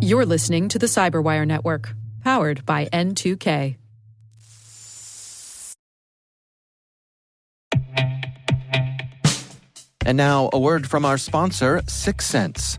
You're listening to the Cyberwire Network, powered by N2K. And now, a word from our sponsor, 6sense.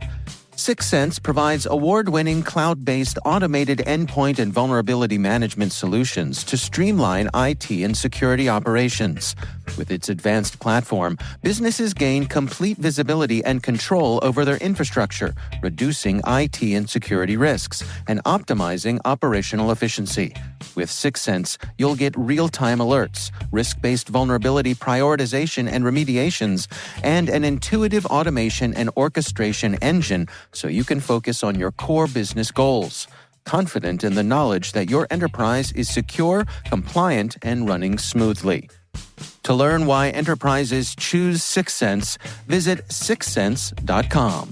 6sense provides award-winning cloud-based automated endpoint and vulnerability management solutions to streamline IT and security operations. With its advanced platform, businesses gain complete visibility and control over their infrastructure, reducing IT and security risks and optimizing operational efficiency. With 6sense, you'll get real-time alerts, risk-based vulnerability prioritization and remediations, and an intuitive automation and orchestration engine so you can focus on your core business goals, confident in the knowledge that your enterprise is secure, compliant, and running smoothly. To learn why enterprises choose 6sense, visit 6sense.com.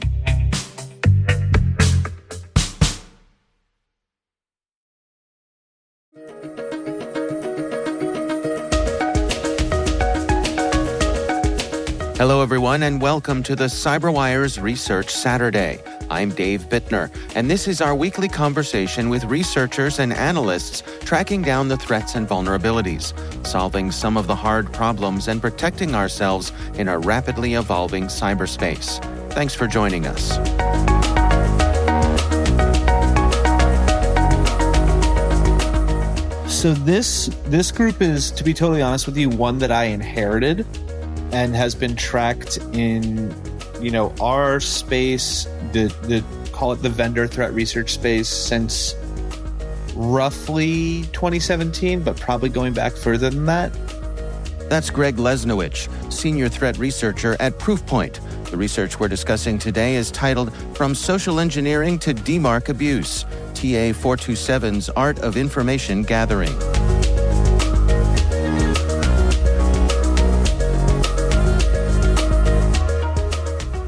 Hello, everyone, and welcome to the CyberWire's Research Saturday. I'm Dave Bittner, and this is our weekly conversation with researchers and analysts tracking down the threats and vulnerabilities, solving some of the hard problems, and protecting ourselves in a rapidly evolving cyberspace. Thanks for joining us. So this group is, to be totally honest with you, one that I inherited and has been tracked in, our space, the call it the vendor threat research space, since roughly 2017, but probably going back further than that. That's Greg Lesnowich, senior threat researcher at Proofpoint. The research we're discussing today is titled From Social Engineering to DMARC Abuse, TA 427's Art of Information Gathering.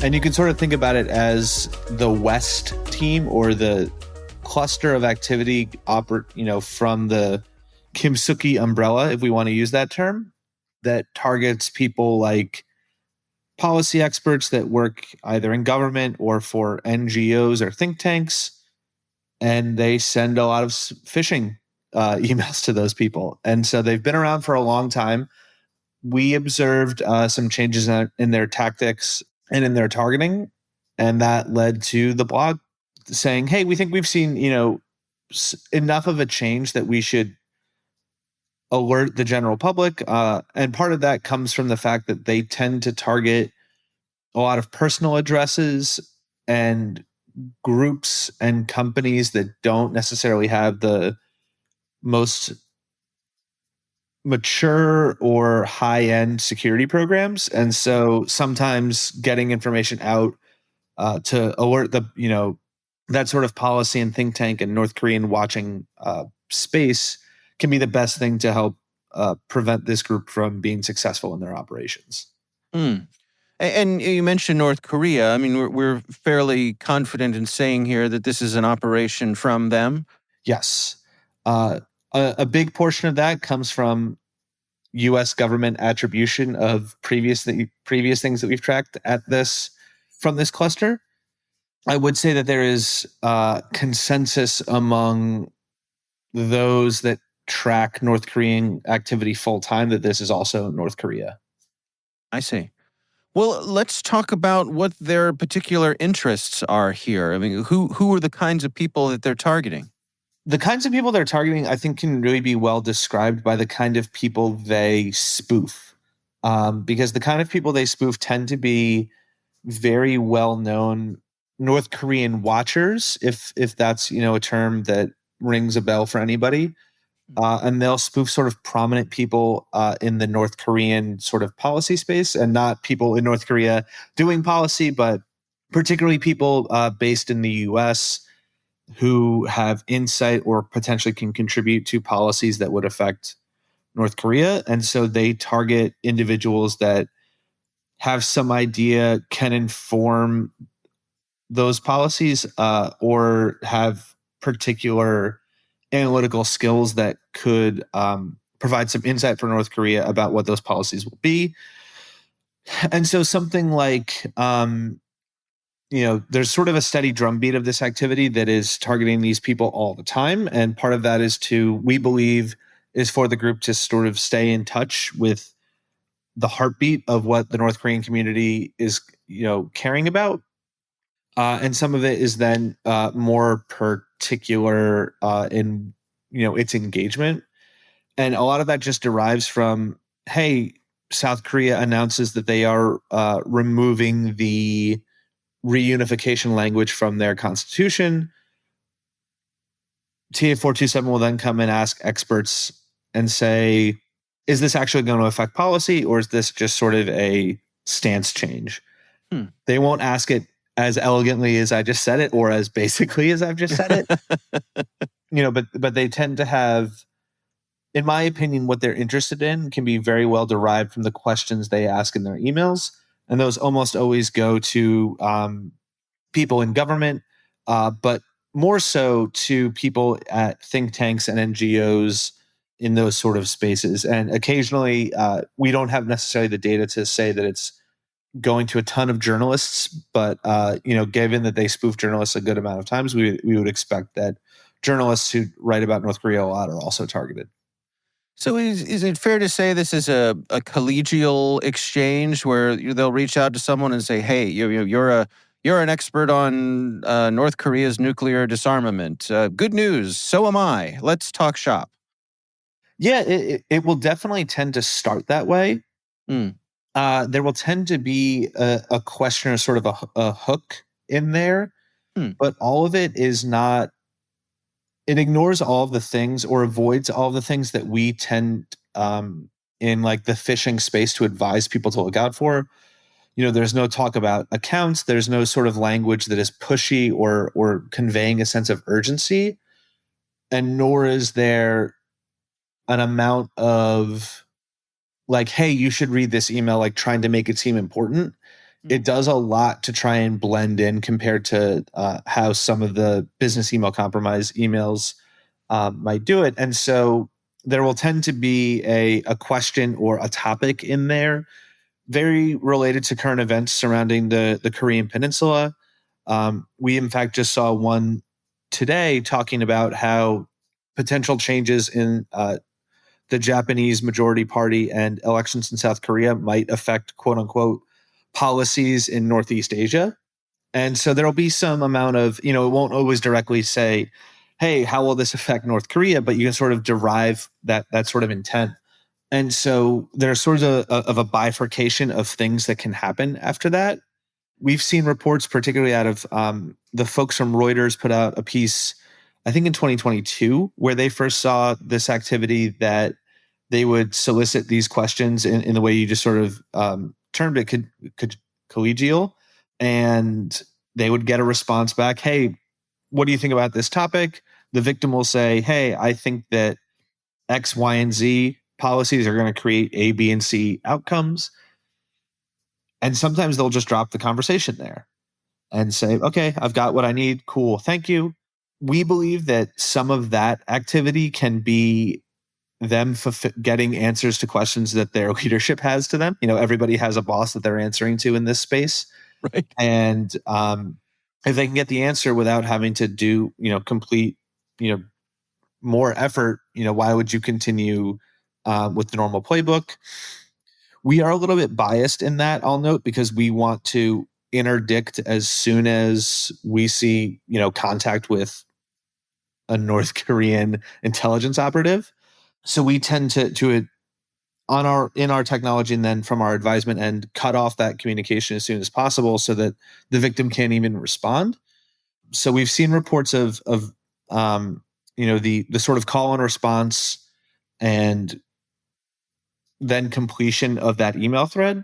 And you can sort of think about it as the West team, or the cluster of activity from the Kimsuki umbrella, if we want to use that term, that targets people like policy experts that work either in government or for NGOs or think tanks. And they send a lot of phishing emails to those people. And so they've been around for a long time. We observed some changes in their tactics and in their targeting, and that led to the blog saying, hey, we think we've seen, enough of a change that we should alert the general public. And part of that comes from the fact that they tend to target a lot of personal addresses and groups and companies that don't necessarily have the most mature or high-end security programs. And so sometimes getting information out to alert that sort of policy and think tank and North Korean watching space can be the best thing to help prevent this group from being successful in their operations. Mm. And you mentioned North Korea. I mean, we're fairly confident in saying here that this is an operation from them. Yes. A big portion of that comes from U.S. government attribution of previous things that we've tracked from this cluster. I would say that there is consensus among those that track North Korean activity full time that this is also North Korea. I see. Well, let's talk about what their particular interests are here. I mean, who are the kinds of people that they're targeting? The kinds of people they're targeting, I think, can really be well described by the kind of people they spoof. Because the kind of people they spoof tend to be very well-known North Korean watchers, if that's, a term that rings a bell for anybody. And they'll spoof sort of prominent people in the North Korean sort of policy space, and not people in North Korea doing policy, but particularly people based in the U.S., who have insight or potentially can contribute to policies that would affect North Korea. And so they target individuals that have some idea, can inform those policies, or have particular analytical skills that could provide some insight for North Korea about what those policies will be. And so something like there's sort of a steady drumbeat of this activity that is targeting these people all the time. And part of that we believe, is for the group to sort of stay in touch with the heartbeat of what the North Korean community is, caring about. And some of it is then more particular in, its engagement. And a lot of that just derives from, hey, South Korea announces that they are removing the reunification language from their constitution. TA427 will then come and ask experts and say, is this actually going to affect policy, or is this just sort of a stance change? They won't ask it as elegantly as I just said it, or as basically as I've just said it. But they tend to have, in my opinion, what they're interested in can be very well derived from the questions they ask in their emails. And those almost always go to people in government, but more so to people at think tanks and NGOs in those sort of spaces. And occasionally, we don't have necessarily the data to say that it's going to a ton of journalists, but given that they spoof journalists a good amount of times, we would expect that journalists who write about North Korea a lot are also targeted. So is it fair to say this is a collegial exchange where they'll reach out to someone and say, "Hey, you're an expert on North Korea's nuclear disarmament. Good news. So am I. Let's talk shop." Yeah, it will definitely tend to start that way. There will tend to be a question or sort of a hook in there, but all of it is not. It ignores all of the things, or avoids all of the things that we tend in like the phishing space to advise people to look out for. There's no talk about accounts. There's no sort of language that is pushy or conveying a sense of urgency, and nor is there an amount of like, hey, you should read this email, like trying to make it seem important. It does a lot to try and blend in compared to how some of the business email compromise emails might do it. And so there will tend to be a question or a topic in there very related to current events surrounding the Korean Peninsula. We, in fact, just saw one today talking about how potential changes in the Japanese majority party and elections in South Korea might affect, quote unquote, policies in Northeast Asia. And so there'll be some amount of, it won't always directly say, hey, how will this affect North Korea? But you can sort of derive that sort of intent. And so there's sort of a bifurcation of things that can happen after that. We've seen reports, particularly out of the folks from Reuters, put out a piece, I think in 2022, where they first saw this activity, that they would solicit these questions in the way you just sort of termed it, collegial, and they would get a response back. Hey, what do you think about this topic? The victim will say, hey, I think that X, Y, and Z policies are going to create A, B, and C outcomes. And sometimes they'll just drop the conversation there and say, okay, I've got what I need. Cool. Thank you. We believe that some of that activity can be them getting answers to questions that their leadership has to them. Everybody has a boss that they're answering to in this space. Right. And if they can get the answer without having to do, complete, more effort, why would you continue with the normal playbook? We are a little bit biased in that, I'll note, because we want to interdict as soon as we see, contact with a North Korean intelligence operative. So we tend to in our technology, and then from our advisement end, cut off that communication as soon as possible so that the victim can't even respond. So we've seen reports of the sort of call and response, and then completion of that email thread.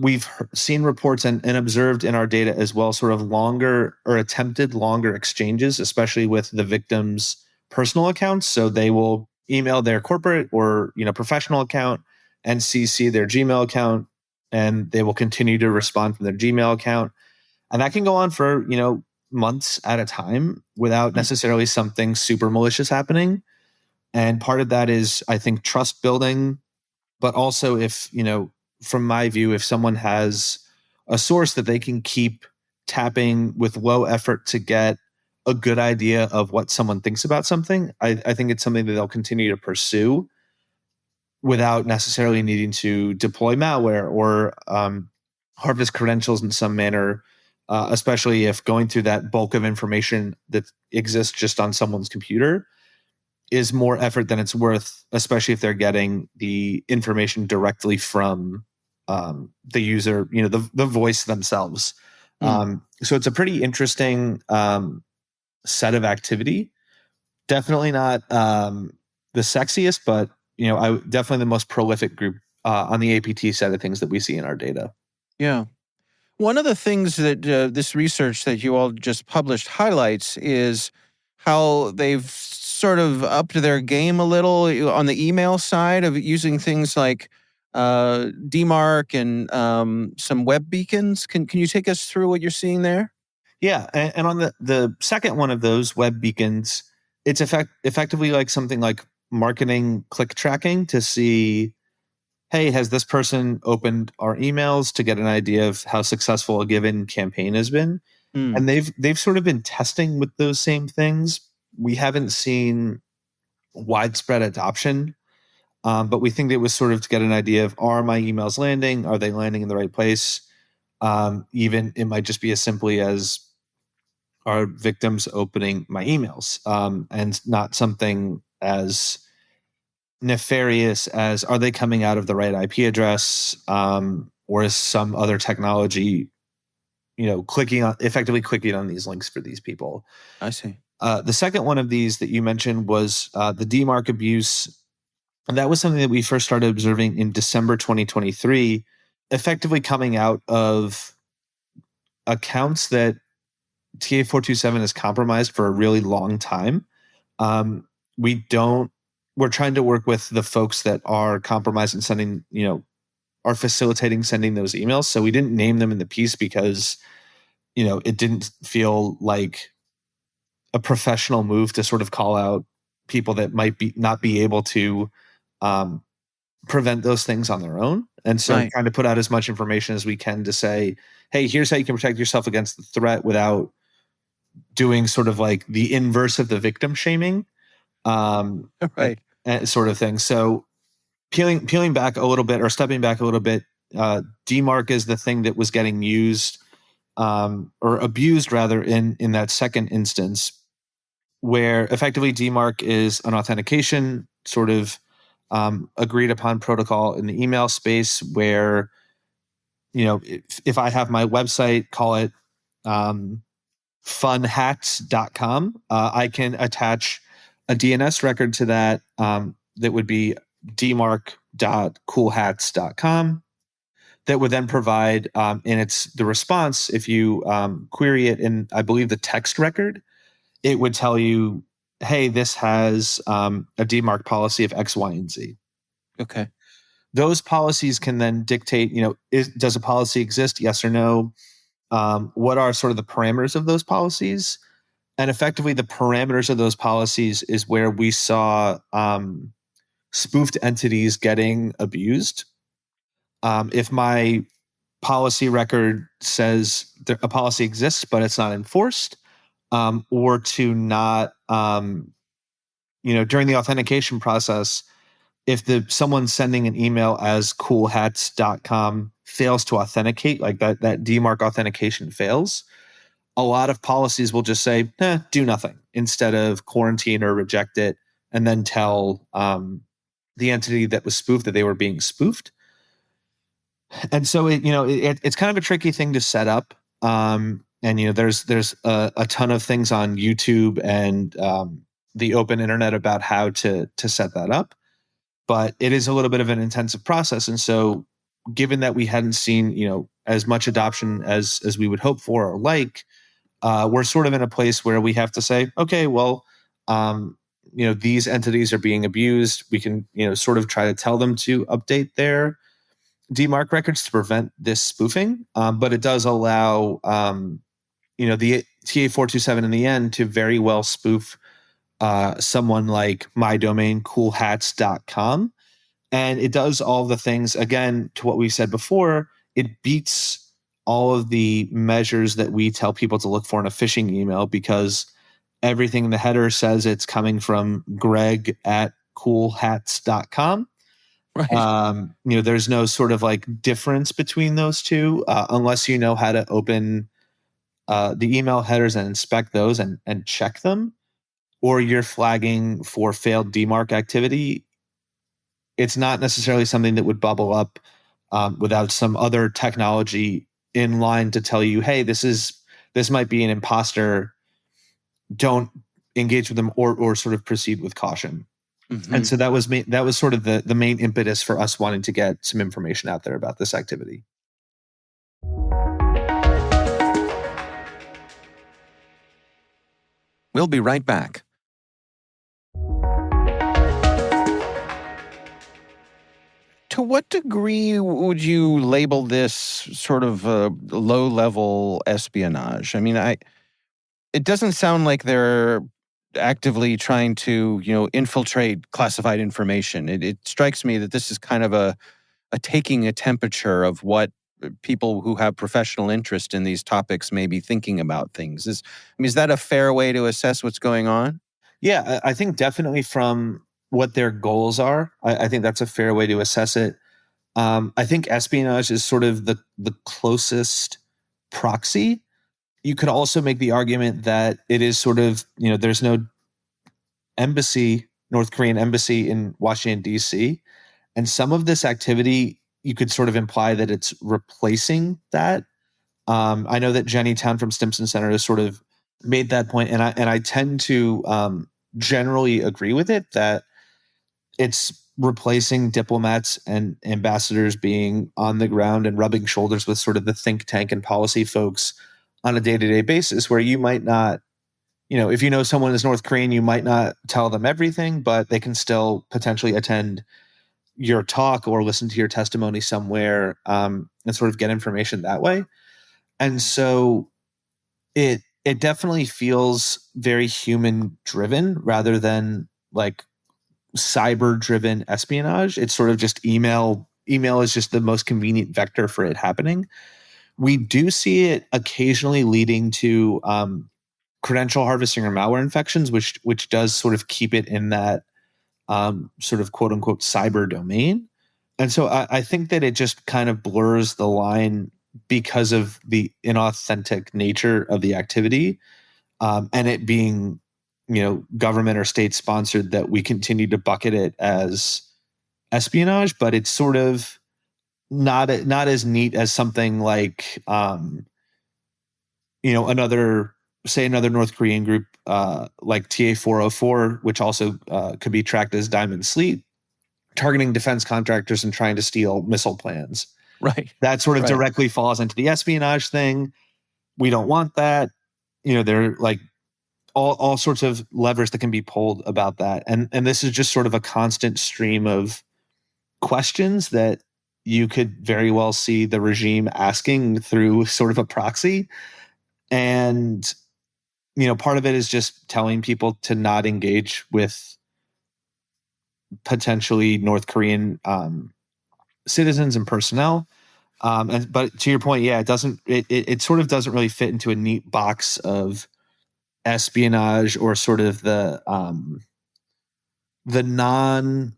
We've seen reports and observed in our data as well, sort of longer or attempted longer exchanges, especially with the victim's personal accounts. So they will email their corporate or professional account and CC their Gmail account, and they will continue to respond from their Gmail account. And that can go on for, months at a time without necessarily something super malicious happening. And part of that is, I think, trust building, but also if, from my view, if someone has a source that they can keep tapping with low effort to get a good idea of what someone thinks about something, I think it's something that they'll continue to pursue without necessarily needing to deploy malware or harvest credentials in some manner, especially if going through that bulk of information that exists just on someone's computer is more effort than it's worth, especially if they're getting the information directly from the user, the voice themselves. So it's a pretty interesting set of activity. Definitely not the sexiest, but definitely the most prolific group on the APT side of things that we see in our data. Yeah. One of the things that this research that you all just published highlights is how they've sort of upped their game a little on the email side of using things like DMARC and some web beacons. Can you take us through what you're seeing there? Yeah, and on the second one of those web beacons, it's effectively like something like marketing click tracking to see, hey, has this person opened our emails to get an idea of how successful a given campaign has been? And they've sort of been testing with those same things. We haven't seen widespread adoption, but we think it was sort of to get an idea of, are my emails landing? Are they landing in the right place? Even it might just be as simply as, are victims opening my emails? And not something as nefarious as, are they coming out of the right IP address? Or is some other technology, effectively clicking on these links for these people? I see. The second one of these that you mentioned was the DMARC abuse. And that was something that we first started observing in December 2023, effectively coming out of accounts that TA427 is compromised for a really long time. We're trying to work with the folks that are compromised and sending, are facilitating sending those emails. So we didn't name them in the piece because, it didn't feel like a professional move to sort of call out people that might not be able to prevent those things on their own. And so Right. trying to put out as much information as we can to say, hey, here's how you can protect yourself against the threat without doing sort of like the inverse of the victim shaming, Right. sort of thing. So peeling back a little bit, or stepping back a little bit, DMARC is the thing that was getting used or abused rather in that second instance, where effectively DMARC is an authentication sort of agreed upon protocol in the email space where, if I have my website, call it funhats.com, I can attach a DNS record to that that would be dmarc.coolhats.com that would then provide in the response, if you query it in, I believe, the text record, it would tell you, hey, this has a DMARC policy of X, Y, and Z. Okay. Those policies can then dictate, does a policy exist? Yes or no? What are sort of the parameters of those policies? And effectively, the parameters of those policies is where we saw spoofed entities getting abused. If my policy record says a policy exists, but it's not enforced, or to not, during the authentication process, if someone sending an email as coolhats.com fails to authenticate, like that DMARC authentication fails, a lot of policies will just say, do nothing, instead of quarantine or reject it, and then tell the entity that was spoofed that they were being spoofed. And so it's kind of a tricky thing to set up. And there's a ton of things on YouTube and the open internet about how to set that up. But it is a little bit of an intensive process. And so given that we hadn't seen, as much adoption as we would hope for or like, we're sort of in a place where we have to say, okay, well, these entities are being abused. We can, sort of try to tell them to update their DMARC records to prevent this spoofing. But it does allow, the TA427 in the end to very well spoof someone like my domain, coolhats.com. And it does all the things, again, to what we said before. It beats all of the measures that we tell people to look for in a phishing email, because everything in the header says it's coming from Greg at coolhats.com. Right. There's no sort of like difference between those two, unless you know how to open the email headers and inspect those and check them, or you're flagging for failed DMARC activity. It's not necessarily something that would bubble up without some other technology in line to tell you, hey, this might be an imposter. Don't engage with them, or sort of proceed with caution. And so that was sort of the main impetus for us wanting to get some information out there about this activity. We'll be right back. To what degree would you label this sort of low-level espionage? I mean, it doesn't sound like they're actively trying to, infiltrate classified information. It strikes me that this is kind of a taking a temperature of what people who have professional interest in these topics may be thinking about things. Is that a fair way to assess what's going on? Yeah, I think definitely from what their goals are, I think that's a fair way to assess it. I think espionage is sort of the closest proxy. You could also make the argument that it is sort of, there's no North Korean embassy in Washington, D.C. And some of this activity, you could sort of imply that it's replacing that. I know that Jenny Town from Stimson Center has sort of made that point, and I tend to generally agree with it, that it's replacing diplomats and ambassadors being on the ground and rubbing shoulders with sort of the think tank and policy folks on a day-to-day basis, where you might not, if you know someone is North Korean, you might not tell them everything, but they can still potentially attend your talk or listen to your testimony somewhere, and sort of get information that way. And so it definitely feels very human driven rather than like cyber driven espionage. It's sort of just email is just the most convenient vector for it happening. We do see it occasionally leading to credential harvesting or malware infections, which does sort of keep it in that sort of quote unquote cyber domain. And so I think that it just kind of blurs the line because of the inauthentic nature of the activity, and it being, government or state sponsored, that we continue to bucket it as espionage. But it's sort of not as neat as something like, another North Korean group like TA-404, which also could be tracked as Diamond Sleet, targeting defense contractors and trying to steal missile plans. Right. That sort of Right. directly falls into the espionage thing. We don't want that. There are like all sorts of levers that can be pulled about that. And this is just sort of a constant stream of questions that you could very well see the regime asking through sort of a proxy. And, part of it is just telling people to not engage with potentially North Korean citizens and personnel. But to your point, yeah, it sort of doesn't really fit into a neat box of espionage or sort of the non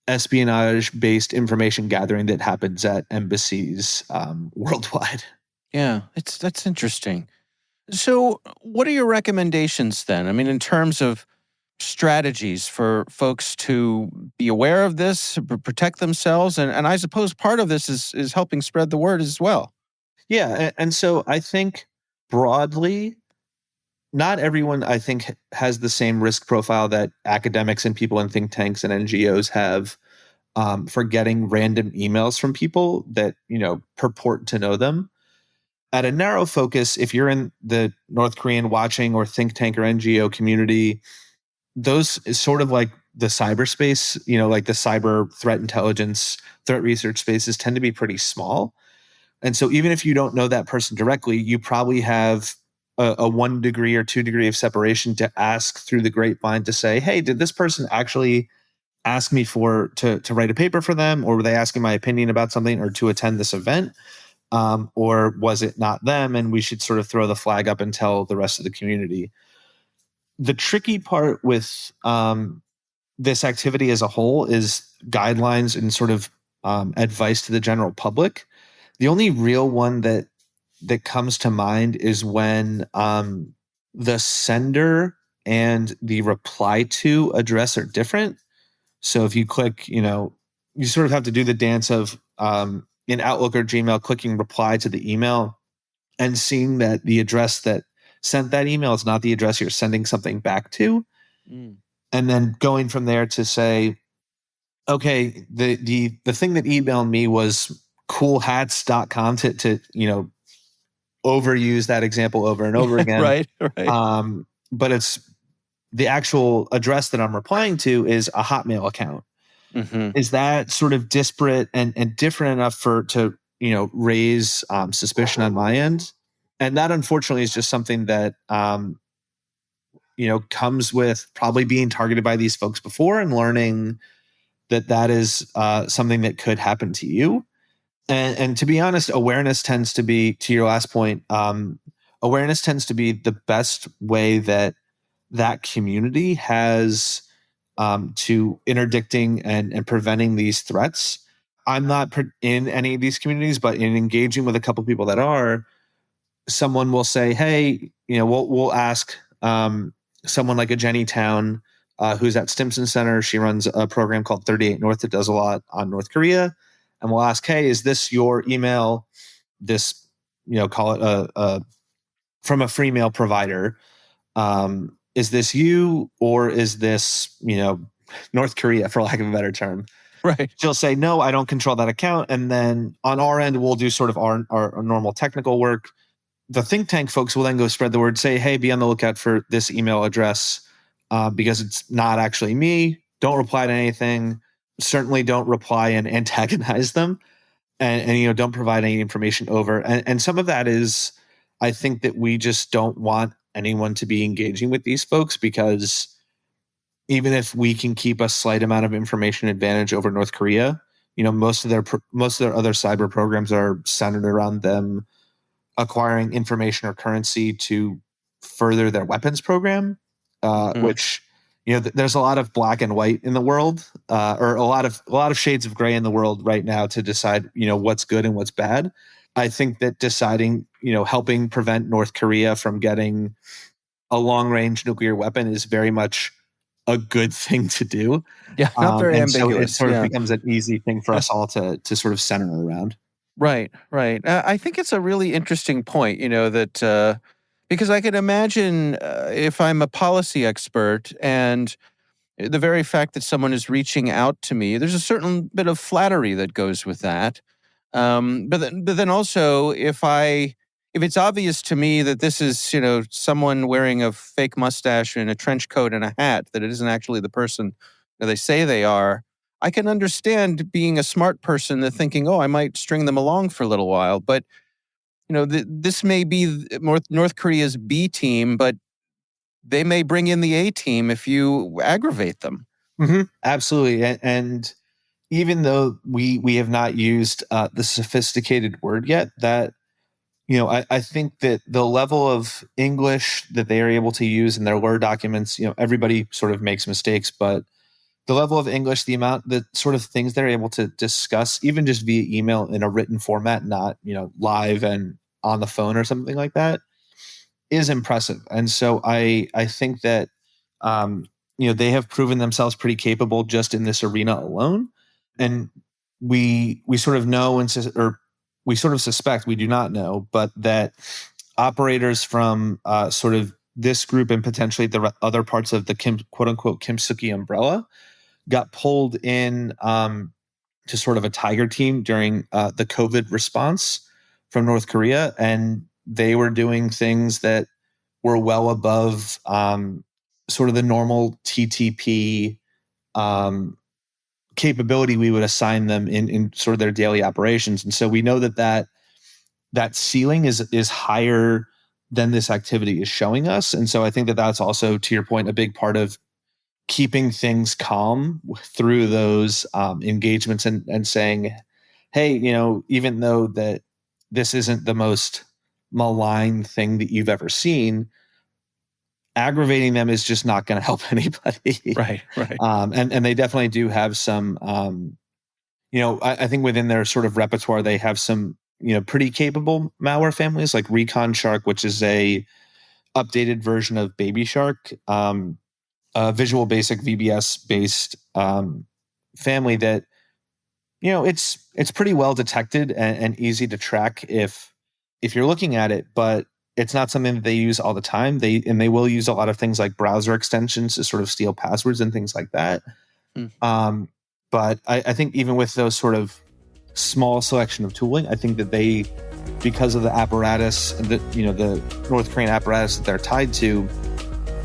espionage based information gathering that happens at embassies worldwide. Yeah, that's interesting. So, what are your recommendations then? I mean, in terms of strategies for folks to be aware of this, protect themselves, and I suppose part of this is helping spread the word as well. Yeah, and so I think broadly, not everyone, I think, has the same risk profile that academics and people in think tanks and NGOs have for getting random emails from people that, purport to know them. At a narrow focus, if you're in the North Korean watching or think tank or NGO community, those is sort of like the cyberspace, like the cyber threat intelligence, threat research spaces tend to be pretty small. And so even if you don't know that person directly, you probably have a 1 degree or 2 degree of separation to ask through the grapevine to say, hey, did this person actually ask me to write a paper for them, or were they asking my opinion about something, or to attend this event? or was it not them? And we should sort of throw the flag up and tell the rest of the community. The tricky part with this activity as a whole is guidelines and sort of advice to the general public. The only real one that comes to mind is when the sender and the reply to address are different. So if you click, you sort of have to do the dance of in Outlook or Gmail, clicking reply to the email and seeing that the address that sent that email is not the address you're sending something back to. And then going from there to say, okay, the thing that emailed me was coolhats.com to overuse that example over and over again. Right. But it's the actual address that I'm replying to is a Hotmail account. Mm-hmm. Is that sort of disparate and different enough to raise suspicion on my end? And that unfortunately is just something that comes with probably being targeted by these folks before and learning that is something that could happen to you. And to be honest, awareness tends to be, to your last point, awareness tends to be the best way that community has to interdicting and preventing these threats. I'm not in any of these communities, but in engaging with a couple people that are, someone will say, hey, we'll ask someone like a Jenny Town, who's at Stimson Center. She runs a program called 38 North that does a lot on North Korea. And we'll ask, hey, is this your email? This, call it from a free mail provider. Is this you, or is this, North Korea, for lack of a better term? Right. She'll say, no, I don't control that account. And then on our end, we'll do sort of our normal technical work. The think tank folks will then go spread the word, say, hey, be on the lookout for this email address because it's not actually me. Don't reply to anything. Certainly don't reply and antagonize them. And don't provide any information over. And some of that is, I think that we just don't want anyone to be engaging with these folks, because even if we can keep a slight amount of information advantage over North Korea, most of their other cyber programs are centered around them acquiring information or currency to further their weapons program, which there's a lot of black and white in the world, or a lot of shades of gray in the world right now to decide what's good and what's bad. I think that deciding helping prevent North Korea from getting a long range nuclear weapon is very much a good thing to do. Yeah, not very So ambiguous. it sort of becomes an easy thing for us all to sort of center around. Right. I think it's a really interesting point, that because I can imagine if I'm a policy expert and the very fact that someone is reaching out to me, there's a certain bit of flattery that goes with that. But then also, if it's obvious to me that this is, someone wearing a fake mustache and a trench coat and a hat, that it isn't actually the person that they say they are, I can understand being a smart person that thinking, oh, I might string them along for a little while. But, this may be North Korea's B team, but they may bring in the A team if you aggravate them. Mm-hmm. Absolutely. And even though we have not used the sophisticated word yet, that I think that the level of English that they are able to use in their Word documents, everybody sort of makes mistakes, but the level of English, the sort of things they're able to discuss, even just via email in a written format, not live and on the phone or something like that, is impressive. And so I think that they have proven themselves pretty capable just in this arena alone. And we sort of know or we sort of suspect, we do not know, but that operators from sort of this group and potentially the other parts of the quote unquote Kim Suk-hee umbrella got pulled in to sort of a tiger team during the COVID response from North Korea. And they were doing things that were well above sort of the normal TTP capability we would assign them in sort of their daily operations. And so we know that ceiling is higher than this activity is showing us. And so I think that that's also, to your point, a big part of keeping things calm through those engagements and saying, hey, even though that this isn't the most malign thing that you've ever seen, aggravating them is just not going to help anybody. Right. And they definitely do have some, I think within their sort of repertoire, they have some, pretty capable malware families like Recon Shark, which is a updated version of Baby Shark, a Visual Basic VBS based family that, it's pretty well detected and easy to track if you're looking at it, but it's not something that they use all the time. They will use a lot of things like browser extensions to sort of steal passwords and things like that. But I think even with those sort of small selection of tooling, I think that they, because of the apparatus, the North Korean apparatus that they're tied to,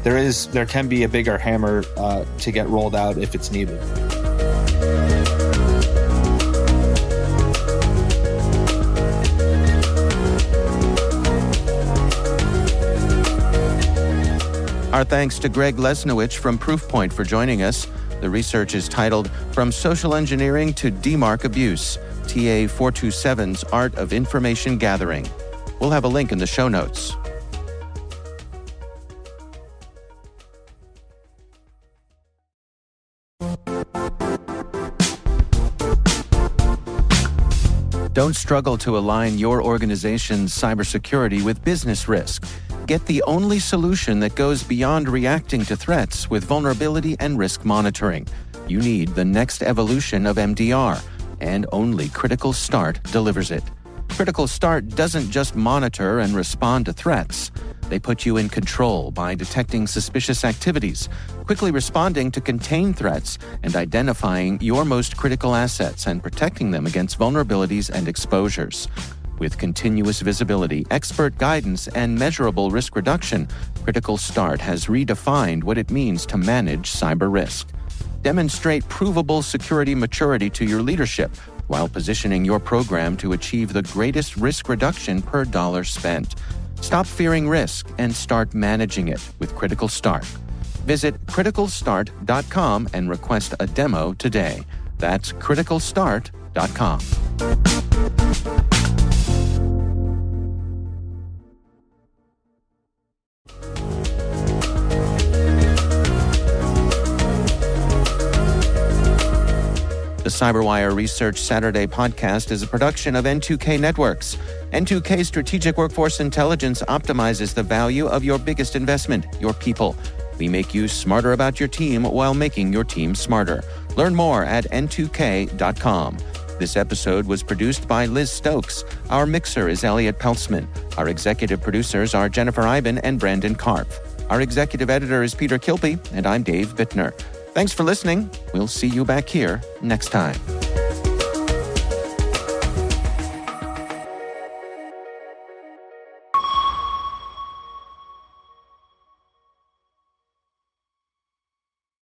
there can be a bigger hammer to get rolled out if it's needed. Our thanks to Greg Lesnowich from Proofpoint for joining us. The research is titled From Social Engineering to DMARC Abuse, TA 427's Art of Information Gathering. We'll have a link in the show notes. Don't struggle to align your organization's cybersecurity with business risk. Get the only solution that goes beyond reacting to threats with vulnerability and risk monitoring. You need the next evolution of MDR, and only Critical Start delivers it. Critical Start doesn't just monitor and respond to threats. They put you in control by detecting suspicious activities, quickly responding to contain threats, and identifying your most critical assets and protecting them against vulnerabilities and exposures. With continuous visibility, expert guidance, and measurable risk reduction, Critical Start has redefined what it means to manage cyber risk. Demonstrate provable security maturity to your leadership while positioning your program to achieve the greatest risk reduction per dollar spent. Stop fearing risk and start managing it with Critical Start. Visit criticalstart.com and request a demo today. That's criticalstart.com. The CyberWire Research Saturday podcast is a production of N2K Networks. N2K Strategic Workforce Intelligence optimizes the value of your biggest investment, your people. We make you smarter about your team while making your team smarter. Learn more at n2k.com. This episode was produced by Liz Stokes. Our mixer is Elliot Peltzman. Our executive producers are Jennifer Iben and Brandon Karpf. Our executive editor is Peter Kilby, and I'm Dave Bittner. Thanks for listening. We'll see you back here next time.